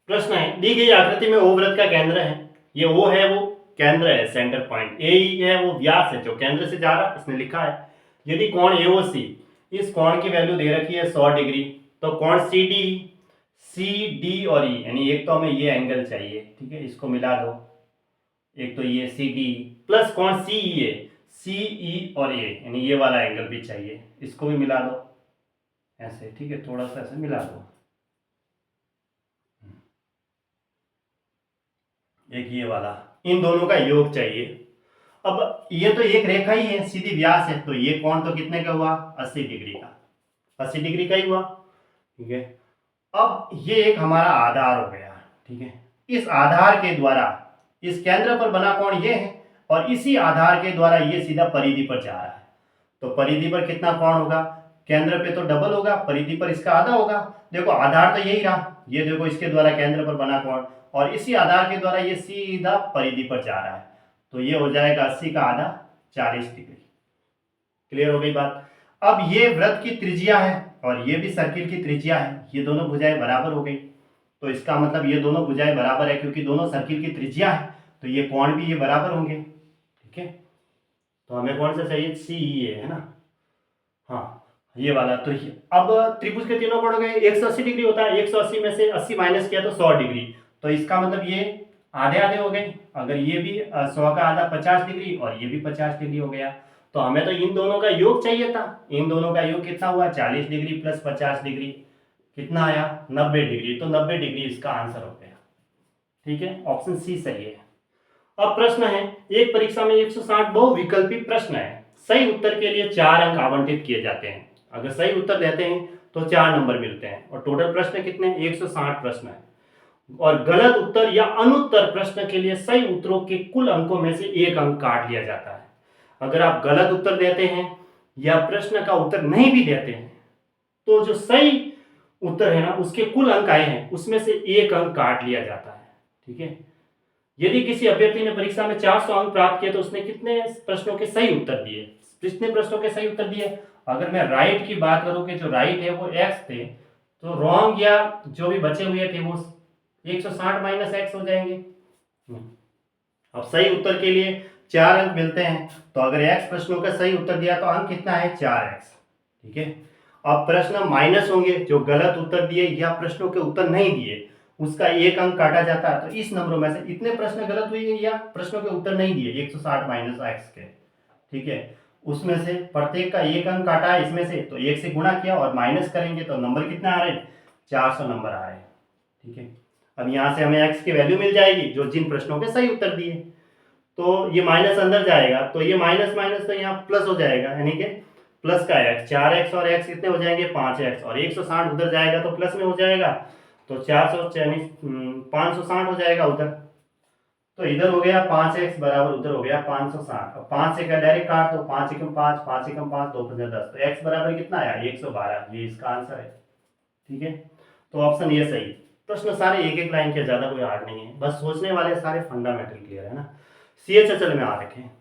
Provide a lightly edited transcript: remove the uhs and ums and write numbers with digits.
प्रश्न है, दी गई आकृति में ओ वृत्त का केंद्र है, ये ओ है वो केंद्र है, सेंटर पॉइंट, ए है वो व्यास है जो केंद्र से जा रहा है, इसने लिखा है। यदि कोण एओसी, इस कोण की वैल्यू दे रखी है 100 डिग्री, तो कोण सी डी और ई, यानी एक तो हमें ये एंगल चाहिए, ठीक है, इसको मिला दो, एक तो ये सी डी प्लस कोण सी ई और ए, यानी ये वाला एंगल भी चाहिए, इसको भी मिला दो ऐसे, ठीक है, थोड़ा सा ऐसे मिला दो, एक ये वाला, इन दोनों का योग चाहिए। अब ये तो एक रेखा ही है, सीधी व्यास है, तो ये कोण तो कितने का हुआ, 80 डिग्री का, 80 डिग्री का ही हुआ, ठीक है। अब ये एक हमारा आधार हो गया, ठीक है, इस आधार के द्वारा इस केंद्र पर बना कोण ये है, और इसी आधार के द्वारा ये सीधा परिधि पर जा रहा है, तो परिधि पर कितना कोण होगा, केंद्र पे तो डबल होगा, परिधि पर इसका आधा होगा। देखो आधार तो यही रहा, ये देखो इसके द्वारा केंद्र पर बना कोण, और इसी आधार के द्वारा ये सीधा परिधि पर जा रहा है, तो ये हो जाएगा 80 का आधा 40 डिग्री। क्लियर हो गई बात। अब ये वृत्त की त्रिज्या है और ये भी सर्किल की त्रिज्या है, ये दोनों भुजाएं बराबर हो गई, तो इसका मतलब ये दोनों भुजाएं बराबर है, क्योंकि दोनों सर्किल की त्रिज्या है, तो ये कोण भी ये बराबर होंगे, ठीक है। तो हमें कौन सा चाहिए, सी ई है ना, हाँ ये वाला। तो अब त्रिभुज के तीनों कोण हो गए, 180 डिग्री होता है, 180 में से 80 माइनस किया तो 100 डिग्री, तो इसका मतलब ये आधे आधे हो गए, अगर ये भी 100 का आधा 50 डिग्री और ये भी 50 डिग्री हो गया, तो हमें तो इन दोनों का योग चाहिए था, इन दोनों का योग कितना हुआ, 40 डिग्री प्लस 50 डिग्री कितना आया, 90 डिग्री, तो 90 डिग्री इसका आंसर हो गया, ठीक है, ऑप्शन सी सही है। अब प्रश्न है, एक परीक्षा में 160 बहुविकल्पी प्रश्न है, सही उत्तर के लिए 4 अंक आवंटित किए जाते हैं, अगर सही उत्तर देते हैं तो 4 नंबर मिलते हैं, और टोटल प्रश्न कितने, 160 प्रश्न है, और गलत उत्तर या अनुत्तर प्रश्न के लिए सही उत्तरों के कुल अंकों में से 1 अंक काट लिया जाता है। अगर आप गलत उत्तर देते हैं या प्रश्न का उत्तर नहीं भी देते हैं, तो जो सही उत्तर है ना उसके कुल अंक आए हैं उसमें से 1 अंक काट लिया जाता है, ठीक है। यदि किसी अभ्यर्थी ने परीक्षा में 400 अंक प्राप्त किए तो उसने कितने प्रश्नों के सही उत्तर दिए, कितने प्रश्नों के सही उत्तर दिए। अगर मैं राइट की बात करूं कि जो राइट है वो एक्स थे, तो रॉन्ग या जो भी बचे हुए थे वो 160 माइनस एक्स हो जाएंगे। अब सही उत्तर के लिए 4 अंक मिलते हैं, तो अगर एक्स प्रश्नों का सही उत्तर दिया तो अंक कितना है, 4x, ठीक है। अब प्रश्न माइनस होंगे, जो गलत उत्तर दिए या प्रश्नों के उत्तर नहीं दिए उसका 1 अंक काटा जाता है, तो इस नंबरों में से इतने प्रश्न गलत हुए या प्रश्नों के उत्तर नहीं दिए 160 माइनस एक्स के, ठीक है, उसमें से प्रत्येक का 1 अंक काटा है, इसमें से तो 1 से गुणा किया और माइनस करेंगे तो नंबर कितना आ रहे हैं, 400 नंबर आ रहे हैं, ठीक है। अब यहाँ से हमें एक्स की वैल्यू मिल जाएगी जो जिन प्रश्नों के सही उत्तर दिए, तो ये माइनस अंदर जाएगा, तो ये माइनस माइनस तो यहाँ प्लस हो जाएगा, यानी कि प्लस का एक्स, 4x और x कितने हो जाएंगे, 5x, और 160 उधर जाएगा तो प्लस में हो जाएगा, तो 560 हो जाएगा उधर, तो इधर हो गया 5x बराबर उधर हो गया 560, और 5 से का डायरेक्ट काट दो, 5 एकम 5, 5 एकम 5, 2 पंजे 10, तो x बराबर कितना आया, 112, ये इसका आंसर है, ठीक है। तो ऑप्शन ये सही। प्रश्न सारे एक एक लाइन के, ज्यादा कोई हार्ड नहीं है, बस सोचने वाले सारे फंडामेंटल क्लियर है ना। CH अचल में आ रखे हैं।